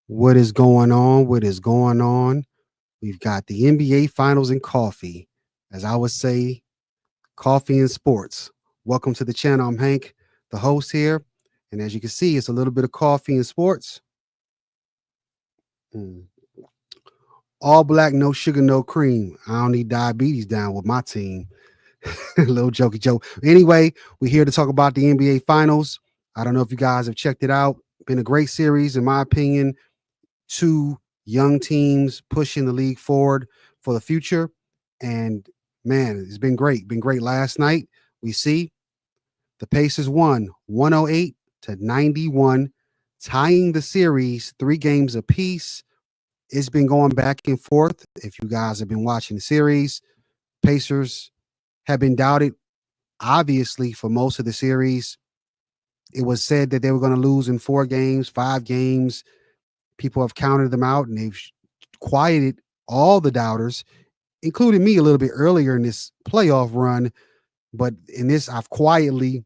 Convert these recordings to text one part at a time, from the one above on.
What is going on? What is going on? We've got the NBA Finals and coffee. As I would say, coffee and sports. Welcome to the channel. I'm Hank, the host here. And as you can see, it's a little bit of coffee and sports. All black, no sugar, no cream. I don't need diabetes down with my team. Little jokey joke. Anyway, we're here to talk about the NBA Finals. I don't know if you guys have checked it out. Been a great series, in my opinion. Two young teams pushing the league forward for the future. And man, it's been great. Been great last night. We see the Pacers won 108-91, tying the series 3 games apiece. It's been going back and forth. If you guys have been watching the series, Pacers have been doubted, obviously, for most of the series. It was said that they were going to lose in 4 games, 5 games. People have counted them out, and they've quieted all the doubters, including me a little bit earlier in this playoff run. But in this, I've quietly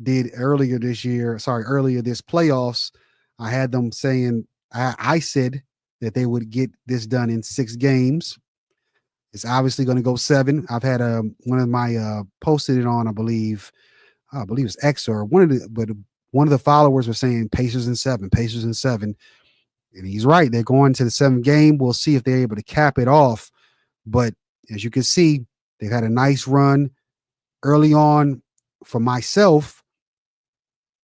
did earlier this playoffs. I had them saying, I said that they would get this done in 6 games. It's obviously going to go 7. I've had one of my posted it on, I believe it's X or one of the followers was saying Pacers in 7, Pacers in 7. And he's right. They're going to the 7th game. We'll see if they're able to cap it off. But as you can see, they've had a nice run early on. For myself,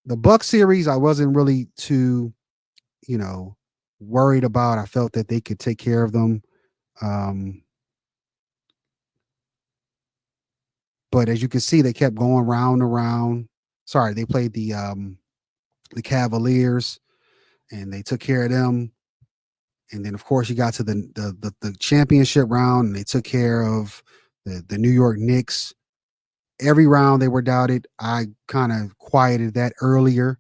the Buck series, I wasn't really too, worried about. I felt that they could take care of them. But as you can see, they kept going round and round. Sorry, they played the Cavaliers, and they took care of them. And then, of course, you got to the championship round, and they took care of the New York Knicks. Every round they were doubted. I kind of quieted that earlier,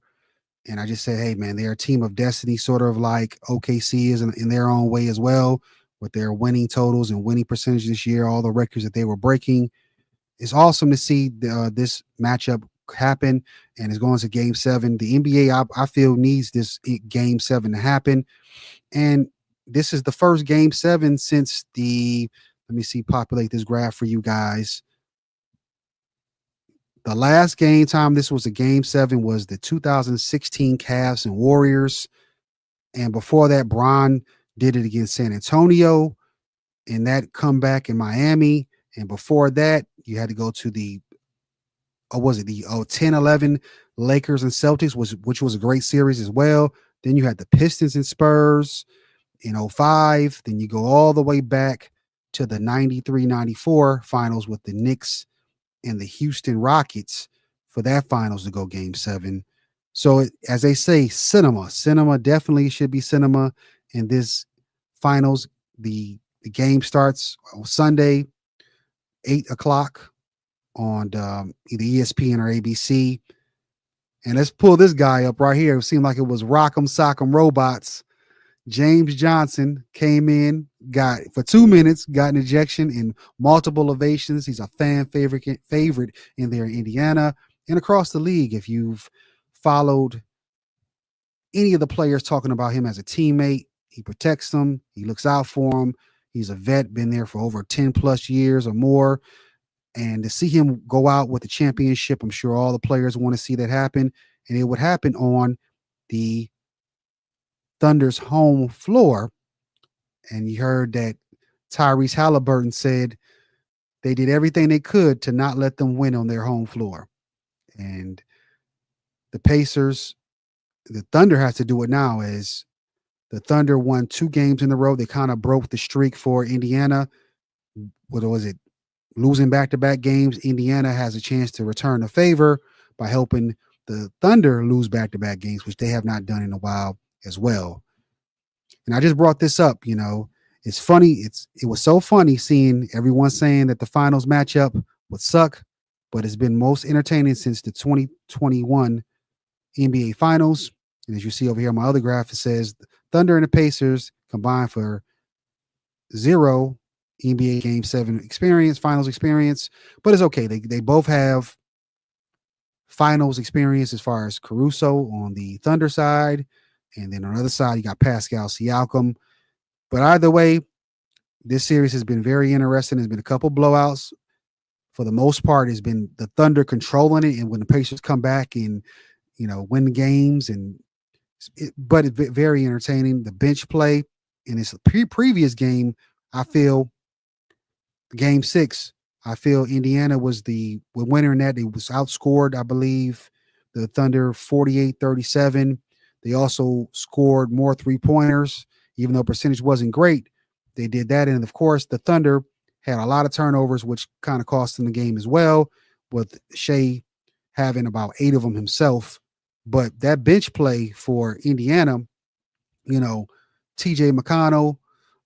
and I just said, hey, man, they're a team of destiny, sort of like OKC is in their own way as well, with their winning totals and winning percentage this year, all the records that they were breaking. It's awesome to see this matchup happen, and it's going to Game 7. The NBA, I feel, needs this Game 7 to happen, and this is the first Game 7 since let me see, populate this graph for you guys. The last game time this was a Game 7 was the 2016 Cavs and Warriors, and before that, Bron did it against San Antonio in that comeback in Miami, and before that, you had to go to the 10-11 Lakers and Celtics, which was a great series as well. Then you had the Pistons and Spurs in 2005. Then you go all the way back to the 93-94 finals with the Knicks and the Houston Rockets for that finals to go Game 7. So as they say, cinema definitely should be cinema in this finals. The game starts on Sunday, 8:00 on either ESPN or ABC. And let's pull this guy up right here. It seemed like it was Rock'em Sock'em Robots. James Johnson came in, got for 2 minutes, got an ejection and multiple ovations. He's a fan favorite in there in Indiana and across the league. If you've followed any of the players talking about him as a teammate, he protects them, he looks out for them. He's a vet, been there for over 10 plus years or more. And to see him go out with the championship, I'm sure all the players want to see that happen. And it would happen on the Thunder's home floor. And you heard that Tyrese Halliburton said they did everything they could to not let them win on their home floor. And the Pacers, the Thunder has to do it now, as the Thunder won 2 games in a row. They kind of broke the streak for Indiana. What was it? Losing back-to-back games. Indiana has a chance to return the favor by helping the Thunder lose back-to-back games, which they have not done in a while as well. And I just brought this up, it's funny. It was so funny seeing everyone saying that the finals matchup would suck. but it's been most entertaining since the 2021 NBA Finals. And as you see over here on my other graph, it says Thunder and the Pacers combined for 0 NBA Game 7 experience, finals experience. But it's okay. They both have finals experience as far as Caruso on the Thunder side. And then on the other side, you got Pascal Siakam. But either way, this series has been very interesting. There's been a couple blowouts. For the most part, it's been the Thunder controlling it. And when the Pacers come back and, win the games, but it's very entertaining. The bench play in this previous game, I feel game 6, I feel Indiana was the winner in that. They was outscored, I believe, the Thunder 48-37. They also scored more three-pointers, even though percentage wasn't great. They did that. And, of course, the Thunder had a lot of turnovers, which kind of cost them the game as well, with Shea having about 8 of them himself. But that bench play for Indiana, TJ McConnell,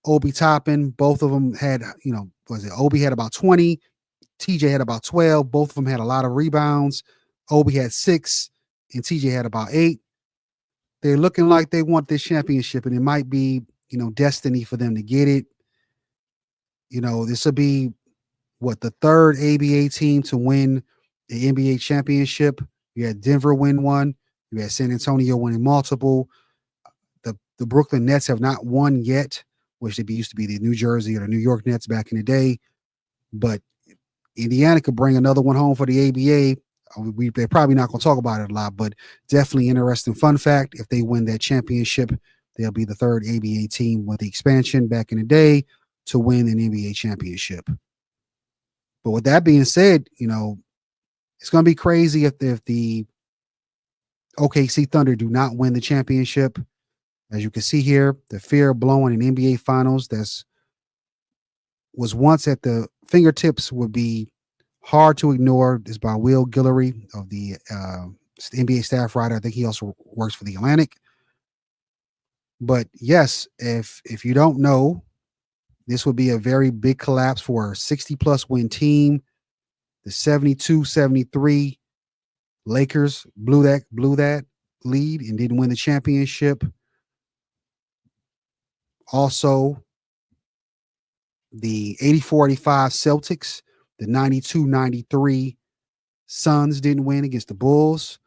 Obi Toppin, both of them had, Obi had about 20, TJ had about 12. Both of them had a lot of rebounds. Obi had 6, and TJ had about 8. They're looking like they want this championship, and it might be, destiny for them to get it. This will be the third ABA team to win the NBA championship. You had Denver win one. You had San Antonio winning multiple. The Brooklyn Nets have not won yet, which used to be the New Jersey or the New York Nets back in the day. But Indiana could bring another one home for the ABA. They're probably not going to talk about it a lot, but definitely interesting fun fact. If they win that championship, they'll be the third ABA team with the expansion back in the day to win an NBA championship. But with that being said, it's going to be crazy if the OKC Thunder do not win the championship. As you can see here, the fear of blowing an NBA Finals was once at the fingertips would be hard to ignore. Is by Will Guillory of the NBA staff writer. I think he also works for The Atlantic. But yes, if you don't know, this would be a very big collapse for a 60-plus win team. The 72-73 Lakers blew that lead and didn't win the championship. Also, the 84-85 Celtics, the 92-93 Suns didn't win against the Bulls.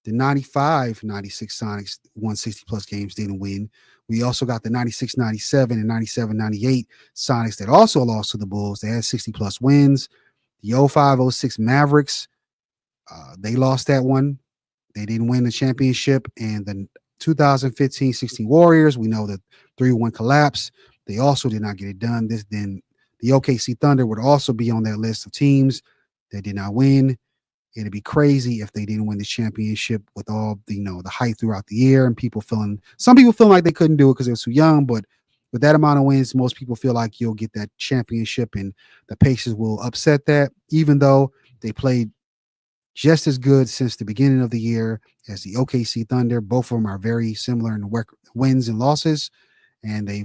The 95-96 Sonics won 60-plus games, didn't win. We also got the 96-97 and 97-98 Sonics that also lost to the Bulls. They had 60-plus wins. The 05-06 Mavericks, they lost that one. They didn't win the championship. And the 2015-16 Warriors, we know the 3-1 collapse. They also did not get it done. Then the OKC Thunder would also be on that list of teams that did not win. It'd be crazy if they didn't win the championship with all the hype throughout the year and some people feel like they couldn't do it because they were too young. But with that amount of wins, most people feel like you'll get that championship, and the Pacers will upset that, even though they played just as good since the beginning of the year as the OKC Thunder. Both of them are very similar in wins and losses, and they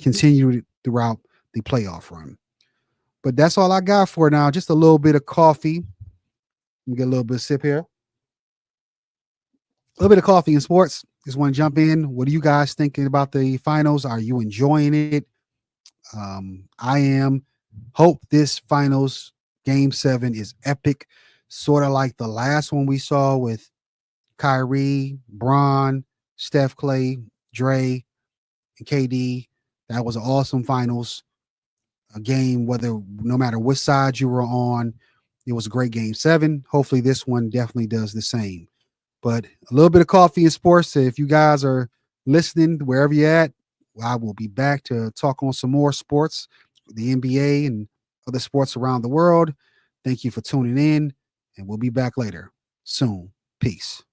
continued throughout the playoff run. But that's all I got for now. Just a little bit of coffee. Let me get a little bit of sip here. A little bit of coffee in sports. Just want to jump in. What are you guys thinking about the finals? Are you enjoying it? I am. Hope this finals game 7 is epic. Sort of like the last one we saw with Kyrie, Bron, Steph, Clay, Dre, and KD. That was an awesome finals. A game, no matter which side you were on, it was a great game 7. Hopefully this one definitely does the same. But a little bit of coffee in sports. So if you guys are listening, wherever you're at, I will be back to talk on some more sports, the NBA and other sports around the world. Thank you for tuning in, and we'll be back later soon. Peace.